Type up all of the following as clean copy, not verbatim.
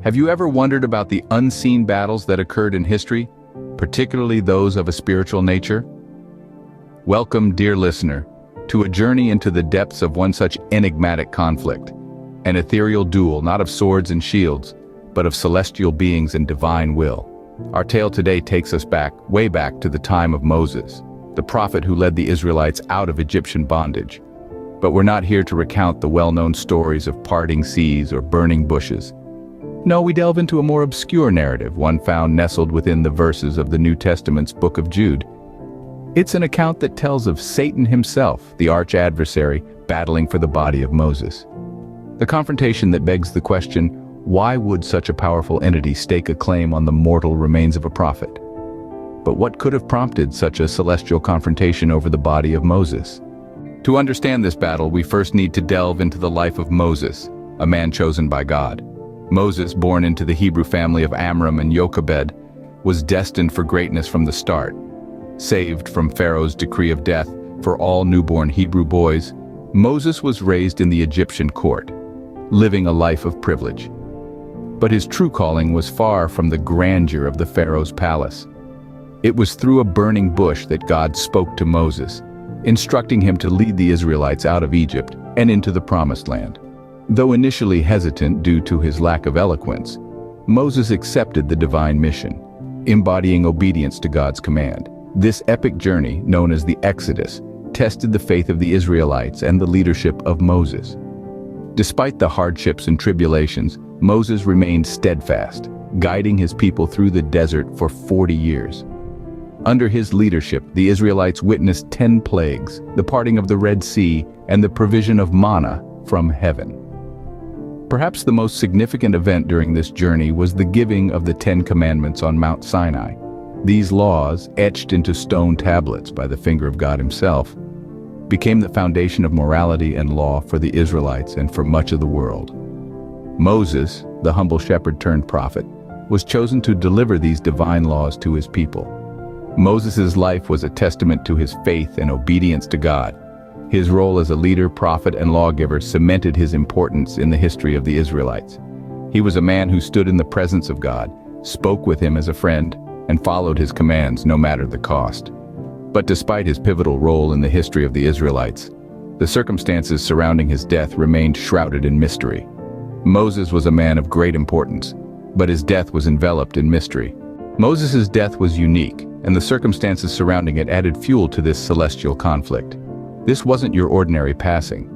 Have you ever wondered about the unseen battles that occurred in history, particularly those of a spiritual nature? Welcome, dear listener, to a journey into the depths of one such enigmatic conflict, an ethereal duel not of swords and shields, but of celestial beings and divine will. Our tale today takes us way back to the time of Moses, the prophet who led the Israelites out of Egyptian bondage. But we're not here to recount the well-known stories of parting seas or burning bushes. No, we delve into a more obscure narrative, one found nestled within the verses of the New Testament's book of Jude. It's an account that tells of Satan himself, the arch-adversary, battling for the body of Moses. The confrontation that begs the question, why would such a powerful entity stake a claim on the mortal remains of a prophet? But what could have prompted such a celestial confrontation over the body of Moses? To understand this battle, we first need to delve into the life of Moses, a man chosen by God. Moses, born into the Hebrew family of Amram and Jochebed, was destined for greatness from the start. Saved from Pharaoh's decree of death for all newborn Hebrew boys, Moses was raised in the Egyptian court, living a life of privilege. But his true calling was far from the grandeur of the Pharaoh's palace. It was through a burning bush that God spoke to Moses, instructing him to lead the Israelites out of Egypt and into the Promised Land. Though initially hesitant due to his lack of eloquence, Moses accepted the divine mission, embodying obedience to God's command. This epic journey, known as the Exodus, tested the faith of the Israelites and the leadership of Moses. Despite the hardships and tribulations, Moses remained steadfast, guiding his people through the desert for 40 years. Under his leadership, the Israelites witnessed 10 plagues, the parting of the Red Sea, and the provision of manna from heaven. Perhaps the most significant event during this journey was the giving of the 10 Commandments on Mount Sinai. These laws, etched into stone tablets by the finger of God himself, became the foundation of morality and law for the Israelites and for much of the world. Moses, the humble shepherd turned prophet, was chosen to deliver these divine laws to his people. Moses' life was a testament to his faith and obedience to God. His role as a leader, prophet, and lawgiver cemented his importance in the history of the Israelites. He was a man who stood in the presence of God, spoke with him as a friend, and followed his commands no matter the cost. But despite his pivotal role in the history of the Israelites, the circumstances surrounding his death remained shrouded in mystery. Moses was a man of great importance, but his death was enveloped in mystery. Moses' death was unique, and the circumstances surrounding it added fuel to this celestial conflict. This wasn't your ordinary passing.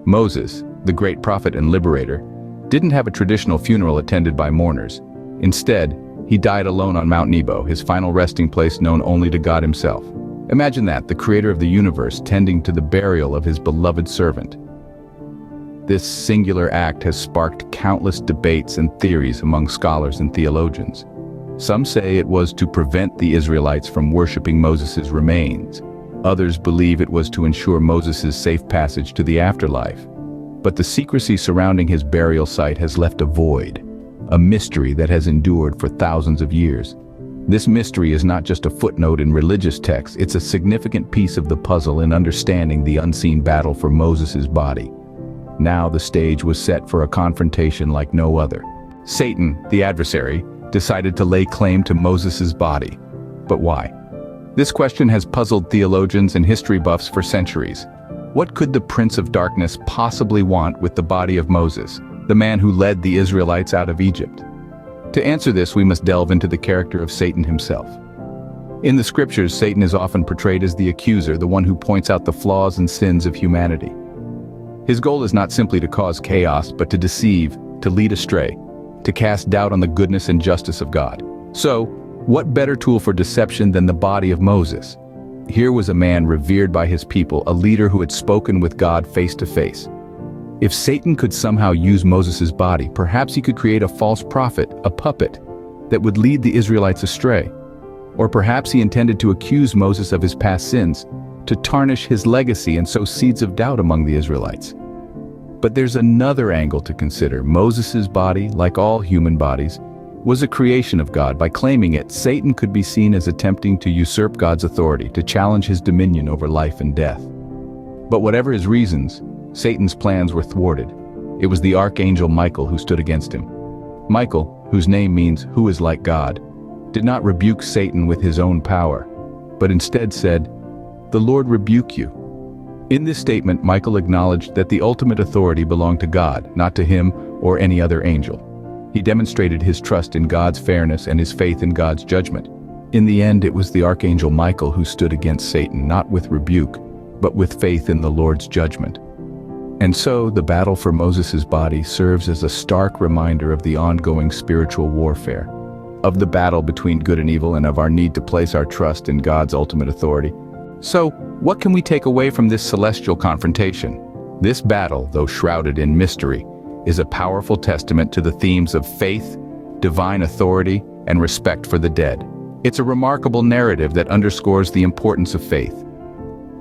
Moses, the great prophet and liberator, didn't have a traditional funeral attended by mourners. Instead, he died alone on Mount Nebo, his final resting place known only to God himself. Imagine that, the creator of the universe tending to the burial of his beloved servant. This singular act has sparked countless debates and theories among scholars and theologians. Some say it was to prevent the Israelites from worshiping Moses' remains. Others believe it was to ensure Moses' safe passage to the afterlife. But the secrecy surrounding his burial site has left a void, a mystery that has endured for thousands of years. This mystery is not just a footnote in religious texts, it's a significant piece of the puzzle in understanding the unseen battle for Moses' body. Now the stage was set for a confrontation like no other. Satan, the adversary, decided to lay claim to Moses' body. But why? This question has puzzled theologians and history buffs for centuries. What could the Prince of Darkness possibly want with the body of Moses, the man who led the Israelites out of Egypt? To answer this, we must delve into the character of Satan himself. In the scriptures, Satan is often portrayed as the accuser, the one who points out the flaws and sins of humanity. His goal is not simply to cause chaos, but to deceive, to lead astray, to cast doubt on the goodness and justice of God. So, what better tool for deception than the body of Moses? Here was a man revered by his people, a leader who had spoken with God face to face. If Satan could somehow use Moses' body, perhaps he could create a false prophet, a puppet, that would lead the Israelites astray. Or perhaps he intended to accuse Moses of his past sins, to tarnish his legacy and sow seeds of doubt among the Israelites. But there's another angle to consider. Moses' body, like all human bodies, was a creation of God. By claiming it, Satan could be seen as attempting to usurp God's authority, to challenge his dominion over life and death. But whatever his reasons, Satan's plans were thwarted. It was the archangel Michael who stood against him. Michael, whose name means "who is like God," did not rebuke Satan with his own power, but instead said, "The Lord rebuke you." In this statement, Michael acknowledged that the ultimate authority belonged to God, not to him or any other angel. He demonstrated his trust in God's fairness and his faith in God's judgment. In the end, it was the archangel Michael who stood against Satan, not with rebuke, but with faith in the Lord's judgment. And so, the battle for Moses' body serves as a stark reminder of the ongoing spiritual warfare, of the battle between good and evil, and of our need to place our trust in God's ultimate authority. So, what can we take away from this celestial confrontation? This battle, though shrouded in mystery, is a powerful testament to the themes of faith, divine authority, and respect for the dead. It's a remarkable narrative that underscores the importance of faith,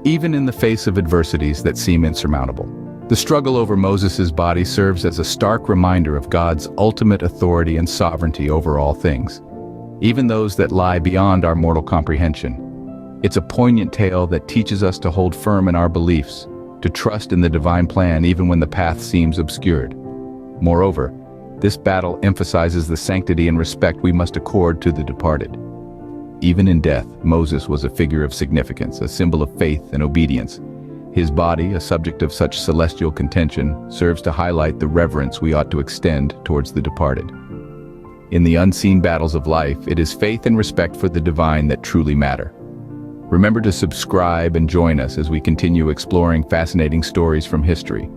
even in the face of adversities that seem insurmountable. The struggle over Moses' body serves as a stark reminder of God's ultimate authority and sovereignty over all things, even those that lie beyond our mortal comprehension. It's a poignant tale that teaches us to hold firm in our beliefs, to trust in the divine plan even when the path seems obscured. Moreover, this battle emphasizes the sanctity and respect we must accord to the departed. Even in death, Moses was a figure of significance, a symbol of faith and obedience. His body, a subject of such celestial contention, serves to highlight the reverence we ought to extend towards the departed. In the unseen battles of life, it is faith and respect for the divine that truly matter. Remember to subscribe and join us as we continue exploring fascinating stories from history.